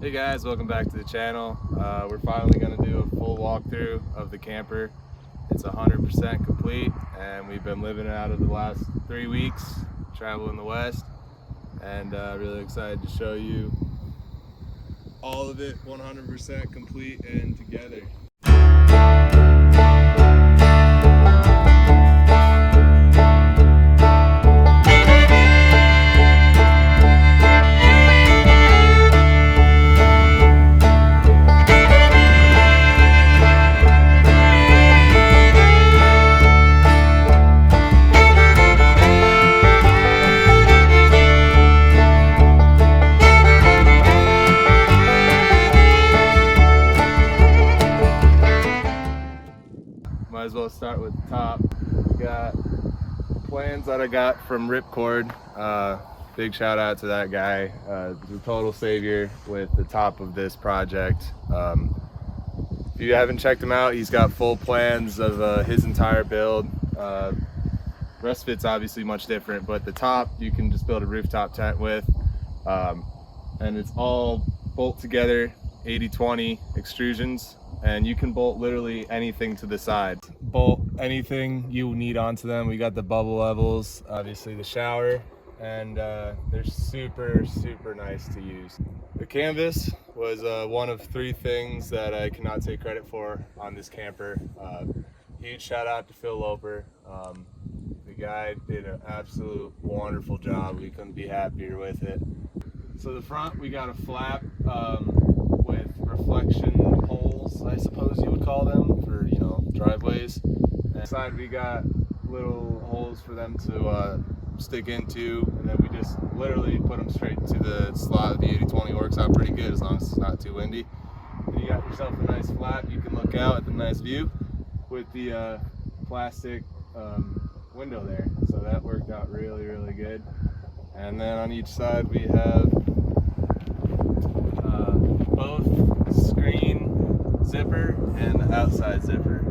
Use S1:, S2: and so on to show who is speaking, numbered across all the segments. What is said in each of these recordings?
S1: Hey guys, welcome back to the channel. We're finally going to do a full walkthrough of the camper. It's 100% complete and we've been living out of the last 3 weeks traveling the west, and really excited to show you all of it 100% complete and together. Might as well start with the top. We got plans that I got from Ripcord. Big shout out to that guy. He's a total savior with the top of this project. If you haven't checked him out, he's got full plans of his entire build. Rest of it's obviously much different, but the top you can just build a rooftop tent with, and it's all bolt together 80-20 extrusions, and you can bolt literally anything to the side. Bolt anything you need onto them. We got the bubble levels, obviously the shower, and they're super nice to use. The canvas was one of 3 things that I cannot take credit for on this camper. Huge shout out to Phil Loeper. The guy did an absolute wonderful job. We couldn't be happier with it. So the front, we got a flap with reflection holes, I suppose you would call them, for, you know, driveways. And inside we got little holes for them to stick into, and then we just literally put them straight into the slot. The 80-20 works out pretty good as long as it's not too windy. And you got yourself a nice flap. You can look out at the nice view with the plastic window there. So that worked out really good. And then on each side we have both screen zipper and the outside zipper,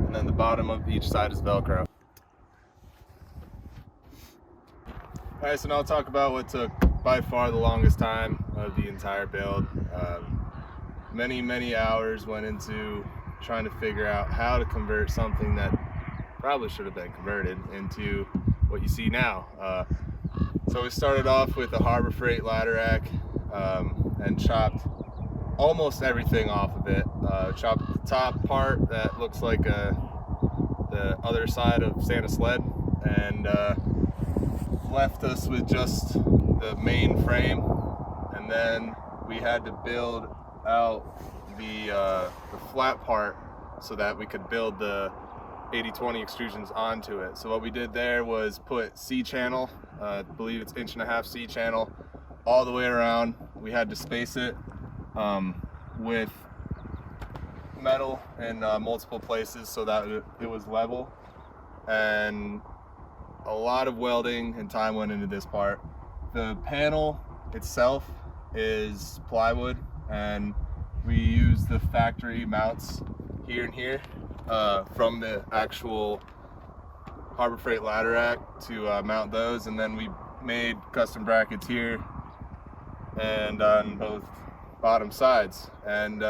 S1: and then the bottom of each side is Velcro. Alright, so now I'll talk about what took by far the longest time of the entire build. Many hours went into trying to figure out how to convert something that probably should have been converted into what you see now. So we started off with a Harbor Freight ladder rack, and chopped almost everything off of it. Chopped the top part that looks like the other side of Santa's sled, and left us with just the main frame. And then we had to build out the flat part so that we could build the 80-20 extrusions onto it. So what we did there was put C-channel, I believe it's 1.5-inch C-channel, all the way around. We had to space it with metal in multiple places so that it was level, and a lot of welding and time went into this part. The panel itself is plywood, and we use the factory mounts here and here from the actual Harbor Freight ladder rack to mount those, and then we made custom brackets here and on both bottom sides. And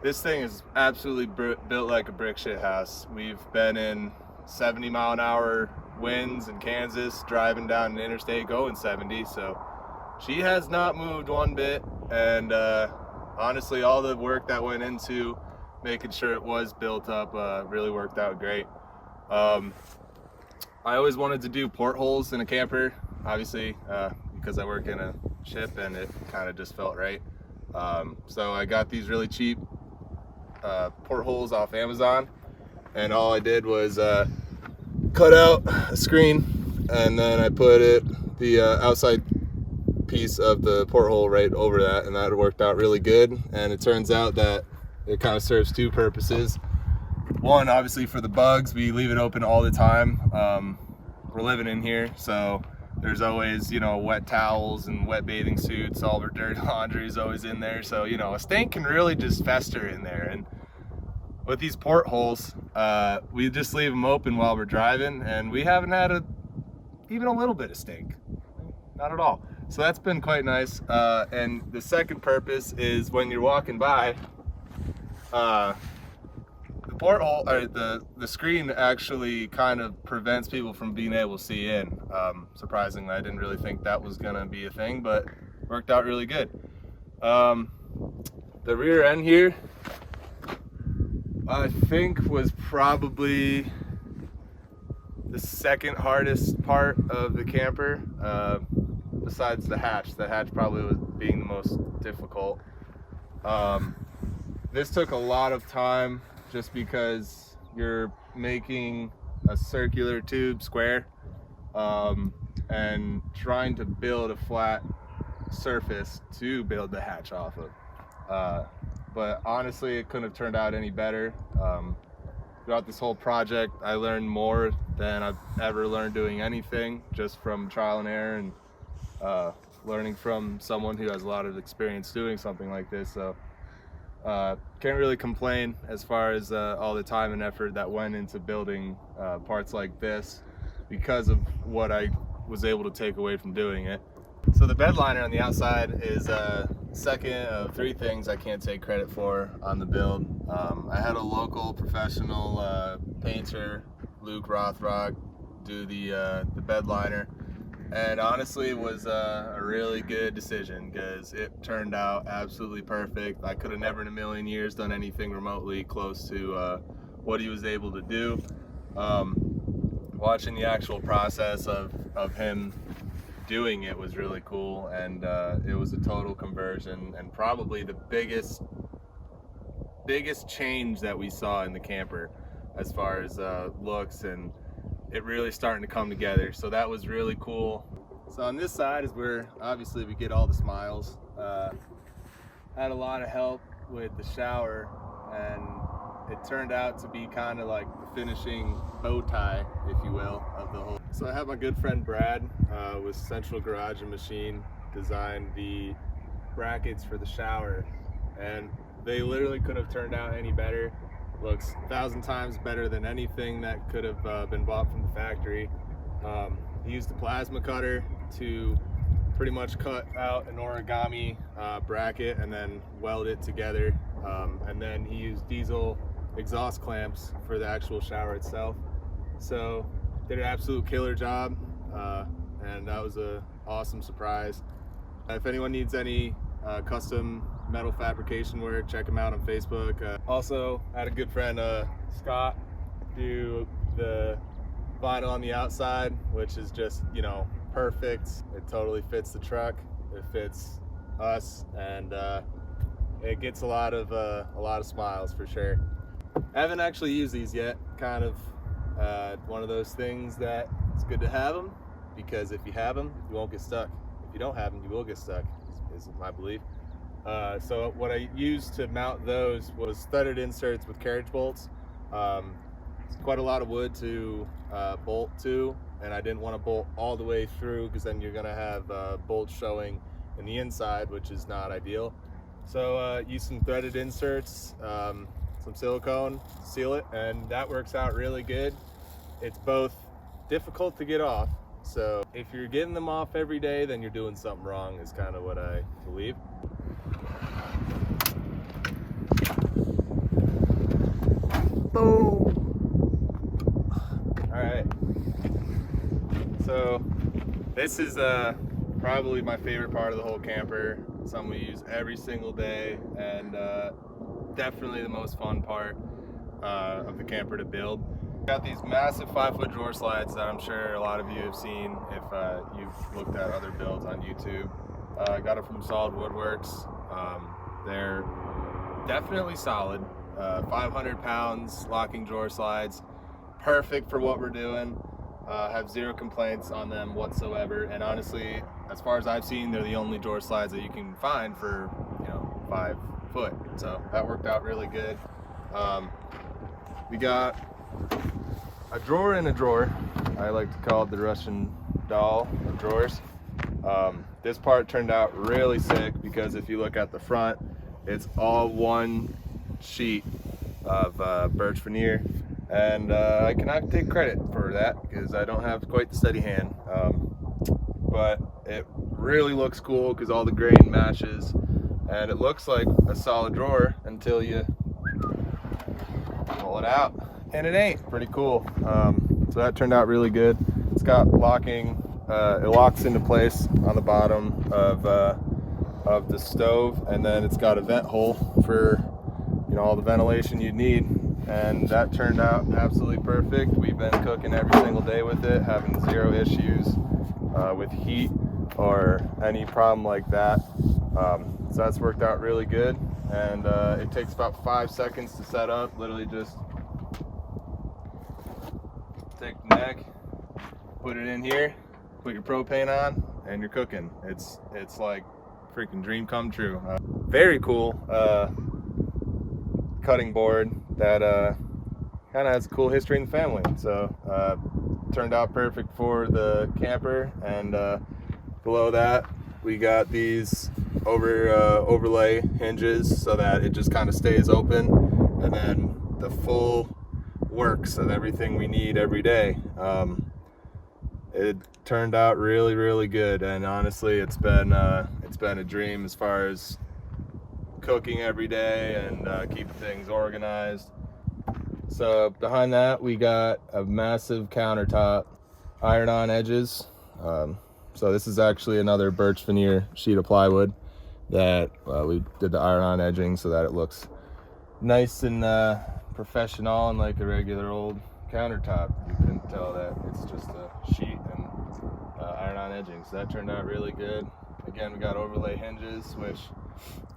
S1: this thing is absolutely built like a brick shit house. We've been in 70-mile-an-hour winds in Kansas, driving down an interstate going 70, so she has not moved one bit. And honestly, all the work that went into making sure it was built up really worked out great. I always wanted to do portholes in a camper, obviously, because I work in a ship and it kind of just felt right. So I got these really cheap portholes off Amazon, and all I did was cut out a screen, and then I put the outside piece of the porthole right over that, and that worked out really good. And it turns out that it kind of serves 2 purposes. One, obviously for the bugs, we leave it open all the time. We're living in here, so there's always, you know, wet towels and wet bathing suits. All our dirty laundry is always in there, so, you know, a stink can really just fester in there. And with these portholes, we just leave them open while we're driving, and we haven't had even a little bit of stink. Not at all. So that's been quite nice. And the second purpose is when you're walking by, the porthole, or the screen actually kind of prevents people from being able to see in. Surprisingly, I didn't really think that was gonna be a thing, but worked out really good. The rear end here, I think, was probably the second hardest part of the camper, besides the hatch. The hatch probably was being the most difficult. This took a lot of time just because you're making a circular tube square, and trying to build a flat surface to build the hatch off of. But honestly, it couldn't have turned out any better. Throughout this whole project, I learned more than I've ever learned doing anything, just from trial and error and learning from someone who has a lot of experience doing something like this. So can't really complain as far as all the time and effort that went into building parts like this, because of what I was able to take away from doing it. So the bed liner on the outside is second of three things I can't take credit for on the build. I had a local professional painter, Rothrock, do the bed liner, and honestly it was a really good decision because it turned out absolutely perfect. I could have never in a million years done anything remotely close to what he was able to do. Watching the actual process of him doing it was really cool, and it was a total conversion, and probably the biggest change that we saw in the camper as far as looks, and it really starting to come together. So that was really cool. So on this side is where obviously we get all the smiles. Had a lot of help with the shower, and it turned out to be kind of like the finishing bow tie, if you will, of the whole. So I have my good friend Brad with Central Garage and Machine designed the brackets for the shower, and they literally could have turned out any better. Looks 1,000 times better than anything that could have been bought from the factory. He used a plasma cutter to pretty much cut out an origami bracket and then weld it together, and then he used diesel exhaust clamps for the actual shower itself. So did an absolute killer job, and that was an awesome surprise. If anyone needs any custom metal fabrication work, check him out on Facebook. Also had a good friend Scott do the vinyl on the outside, which is just, you know, perfect. It totally fits the truck, it fits us, and it gets a lot of smiles for sure. I haven't actually used these yet. Kind of one of those things that it's good to have them, because if you have them, you won't get stuck. If you don't have them, you will get stuck, is my belief. So what I used to mount those was threaded inserts with carriage bolts. It's quite a lot of wood to bolt to, and I didn't want to bolt all the way through because then you're going to have bolts showing in the inside, which is not ideal. So use some threaded inserts, some silicone, seal it, and that works out really good. It's both difficult to get off, so if you're getting them off every day, then you're doing something wrong, is kind of what I believe. Boom! Alright, so this is probably my favorite part of the whole camper, something we use every single day, and definitely the most fun part of the camper to build. Got these massive 5-foot drawer slides that I'm sure a lot of you have seen if you've looked at other builds on YouTube. Got them from Solid Woodworks. They're definitely solid. 500 pounds locking drawer slides, perfect for what we're doing. Have zero complaints on them whatsoever, and honestly, as far as I've seen, they're the only drawer slides that you can find for, you know, 5 foot. So that worked out really good. We got a drawer in a drawer. I like to call it the Russian doll of drawers. This part turned out really sick because if you look at the front, it's all one sheet of birch veneer, and I cannot take credit for that because I don't have quite the steady hand, but it really looks cool because all the grain matches, and it looks like a solid drawer until you pull it out, and it ain't. Pretty cool. So that turned out really good. It's got locking. It locks into place on the bottom of the stove, and then it's got a vent hole for, you know, all the ventilation you need. And that turned out absolutely perfect. We've been cooking every single day with it, having zero issues with heat or any problem like that. So that's worked out really good. And it takes about 5 seconds to set up. Literally just take the neck, put it in here, put your propane on, and you're cooking. It's like freaking dream come true. Very cool cutting board that kind of has a cool history in the family. So turned out perfect for the camper. And below that we got these overlay hinges so that it just kind of stays open, and then the full works of everything we need every day. It turned out really, really good, and honestly it's been a dream as far as cooking every day and keeping things organized. So behind that we got a massive countertop, iron-on edges. So this is actually another birch veneer sheet of plywood that we did the iron-on edging so that it looks nice and professional and like a regular old countertop. You couldn't tell that it's just a sheet and iron-on edging. So that turned out really good. Again, we got overlay hinges which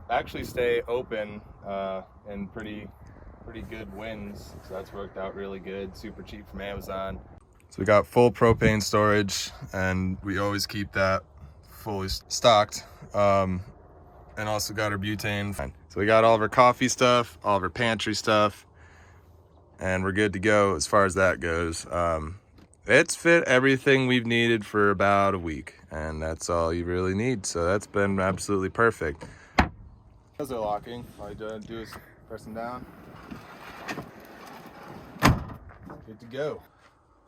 S1: actually stay open in pretty good winds, so that's worked out really good. Super cheap from Amazon. So we got full propane storage, and we always keep that fully stocked. And also got our butane. So we got all of our coffee stuff, all of our pantry stuff, and we're good to go as far as that goes. It's fit everything we've needed for about a week, and that's all you really need. So that's been absolutely perfect. Those are locking. All you do is press them down. Good to go.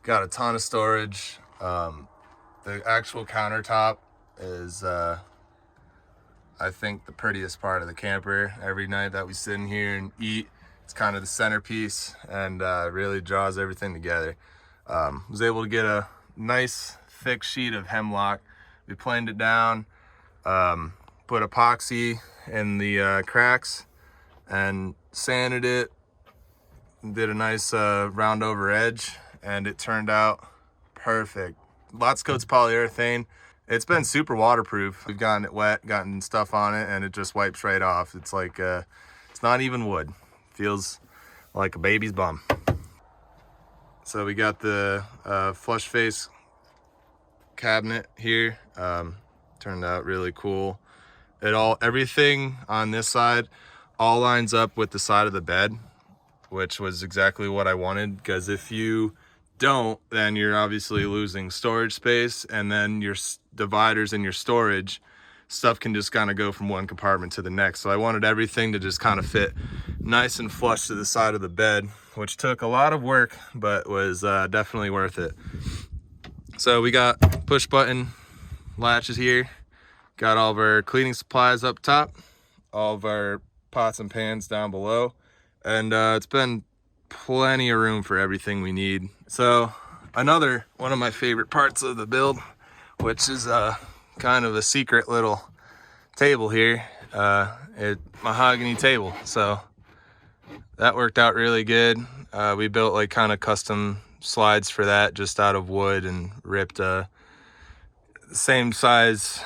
S1: Got a ton of storage. The actual countertop is I think the prettiest part of the camper. Every night that we sit in here and eat, it's kind of the centerpiece, and really draws everything together. Was able to get a nice thick sheet of hemlock. We planed it down, put epoxy in the cracks, and sanded it, did a nice round over edge, and it turned out perfect. Lots coats polyurethane. It's been super waterproof. We've gotten it wet, gotten stuff on it, and it just wipes right off. It's like it's not even wood. Feels like a baby's bum. So we got the flush face cabinet here. Turned out really cool. Everything on this side all lines up with the side of the bed, which was exactly what I wanted, because if you don't, then you're obviously losing storage space, and then your dividers in your storage stuff can just kind of go from one compartment to the next. So I wanted everything to just kind of fit nice and flush to the side of the bed, which took a lot of work, but was definitely worth it. So we got push button latches here, got all of our cleaning supplies up top, all of our pots and pans down below, and it's been plenty of room for everything we need. So another one of my favorite parts of the build, which is kind of a secret little table here, mahogany table. So that worked out really good. We built like kind of custom slides for that just out of wood, and ripped the same size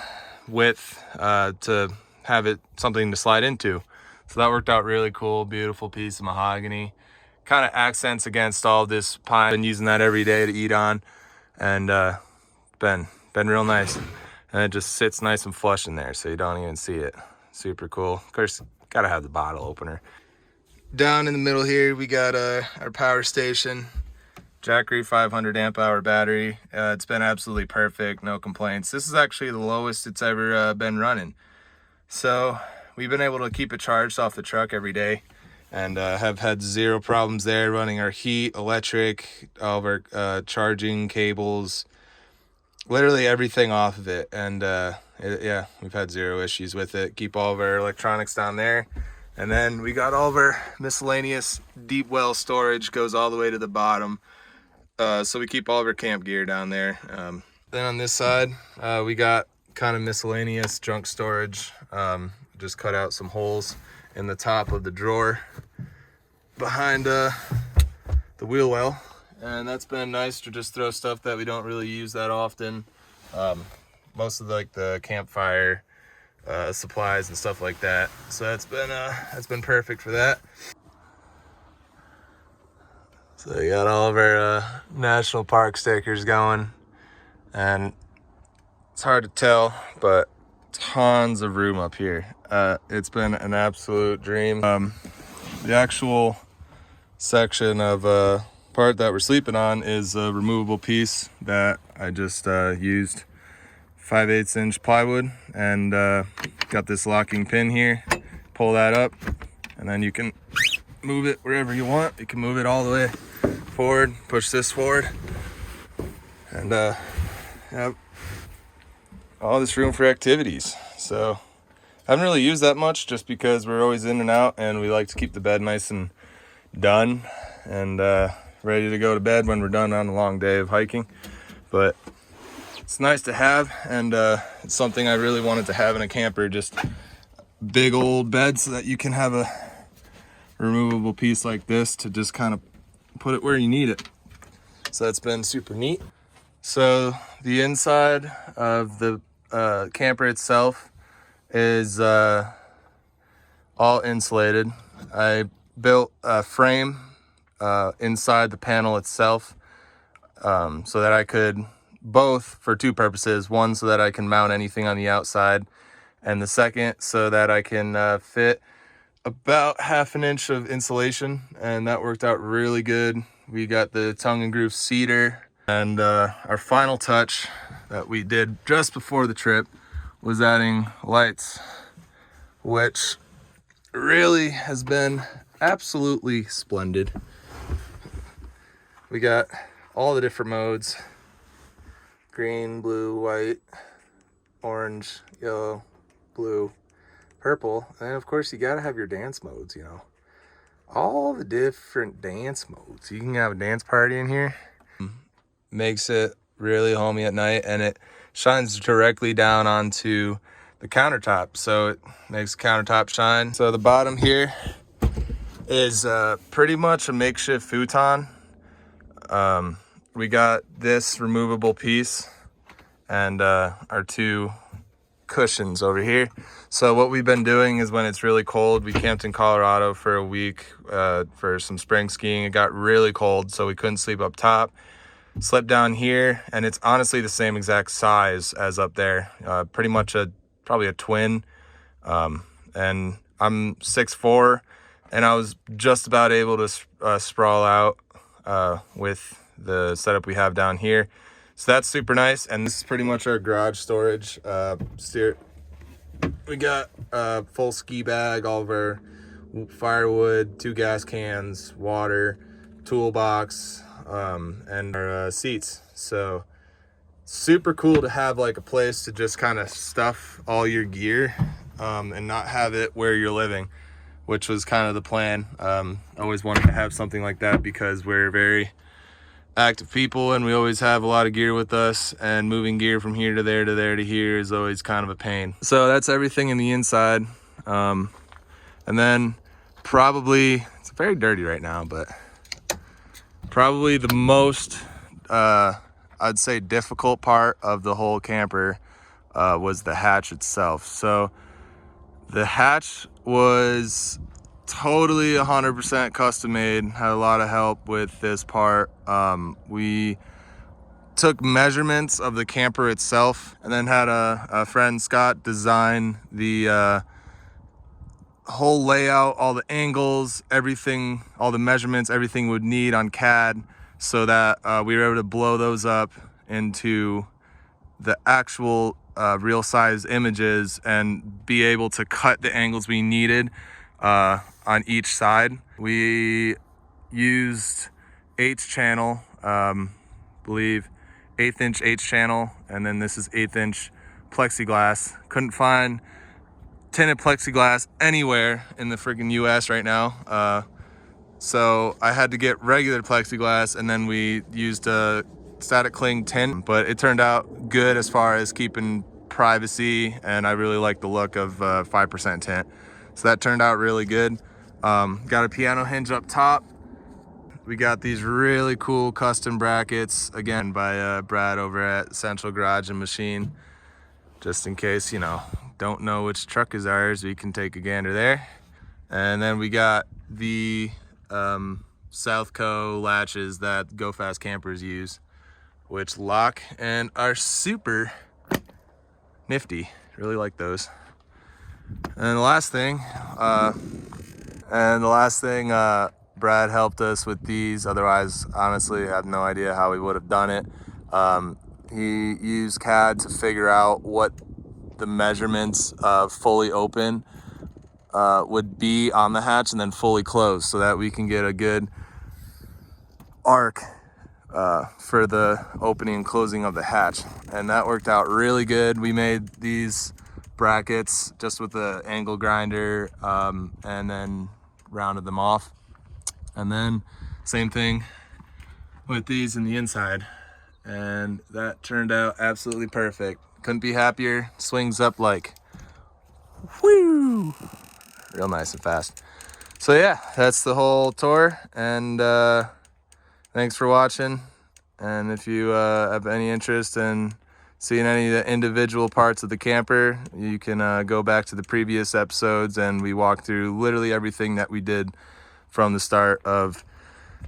S1: width to have it something to slide into. So that worked out really cool. Beautiful piece of mahogany, kind of accents against all this pine. Been using that every day to eat on, and been real nice. And it just sits nice and flush in there, so you don't even see it. Super cool. Of course, gotta have the bottle opener. Down in the middle here, we got our power station. Jackery 500 amp hour battery. It's been absolutely perfect, no complaints. This is actually the lowest it's ever been running. So we've been able to keep it charged off the truck every day, and have had zero problems there, running our heat, electric, all of our charging cables, literally everything off of it. And yeah, we've had zero issues with it. Keep all of our electronics down there. And then we got all of our miscellaneous deep well storage, goes all the way to the bottom. So we keep all of our camp gear down there. Then on this side, we got kind of miscellaneous junk storage. Just cut out some holes in the top of the drawer behind the wheel well. And that's been nice to just throw stuff that we don't really use that often. Most of the campfire supplies and stuff like that. So that's been perfect for that. So we got all of our national park stickers going, and it's hard to tell, but tons of room up here. It's been an absolute dream. The actual section of part that we're sleeping on is a removable piece that I just used 5/8 inch plywood, and got this locking pin here. Pull that up, and then you can move it wherever you want. You can move it all the way forward, push this forward, and have all this room for activities. So I haven't really used that much just because we're always in and out, and we like to keep the bed nice and done and ready to go to bed when we're done on a long day of hiking. But it's nice to have, and it's something I really wanted to have in a camper, just big old bed so that you can have a removable piece like this to just kind of put it where you need it. So that's been super neat. So the inside of the camper itself is all insulated. I built a frame inside the panel itself so that I could, both for two purposes. One, so that I can mount anything on the outside, and the second, so that I can fit about 1/2 inch of insulation, and that worked out really good. We got the tongue and groove cedar, and our final touch that we did just before the trip was adding lights, which really has been absolutely splendid. We got all the different modes: green, blue, white, orange, yellow, blue, purple, and of course you gotta have your dance modes, you know. All the different dance modes. You can have a dance party in here. Makes it really homey at night, and it shines directly down onto the countertop, so it makes the countertop shine. So the bottom here is pretty much a makeshift futon. We got this removable piece and our two cushions over here. So what we've been doing is, when it's really cold, we camped in Colorado for a week for some spring skiing. It got really cold, so we couldn't sleep up top. Slept down here, and it's honestly the same exact size as up there. Pretty much probably a twin. And I'm 6'4", and I was just about able to sprawl out with the setup we have down here. So that's super nice. And this is pretty much our garage storage. We got a full ski bag, all of our firewood, 2 gas cans, water, toolbox, and our seats. So super cool to have like a place to just kind of stuff all your gear and not have it where you're living, which was kind of the plan. I always wanted to have something like that because we're very active people, and we always have a lot of gear with us, and moving gear from here to there to there to here is always kind of a pain. So that's everything in the inside. And then probably, it's very dirty right now, but probably the most I'd say difficult part of the whole camper was the hatch itself. So the hatch was totally 100% custom made. Had a lot of help with this part. We took measurements of the camper itself, and then had a friend, Scott, design the whole layout, all the angles, everything, all the measurements, everything we would need on CAD, so that we were able to blow those up into the actual real size images and be able to cut the angles we needed on each side. We used 8 channel, believe, 1/8 inch H channel, and then this is 1/8 inch plexiglass. Couldn't find tinted plexiglass anywhere in the freaking US right now. So I had to get regular plexiglass, and then we used a static cling tint, but it turned out good as far as keeping privacy, and I really like the look of 5% tint. So that turned out really good. Got a piano hinge up top. We got these really cool custom brackets, again by Brad over at Central Garage and Machine. Just in case, you know, don't know which truck is ours, we can take a gander there. And then we got the Southco latches that Go Fast campers use, which lock and are super nifty. Really like those. And the last thing, Brad helped us with these. Otherwise, honestly, I have no idea how we would have done it. He used CAD to figure out what the measurements of fully open would be on the hatch and then fully closed, so that we can get a good arc for the opening and closing of the hatch. And that worked out really good. We made these brackets just with the angle grinder and then rounded them off. And then same thing with these in the inside, and that turned out absolutely perfect. Couldn't be happier. Swings up like whoo, real nice and fast. So yeah, that's the whole tour, and thanks for watching. And if you have any interest in seeing any of the individual parts of the camper, you can go back to the previous episodes, and we walked through literally everything that we did from the start of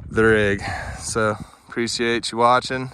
S1: the rig. So appreciate you watching.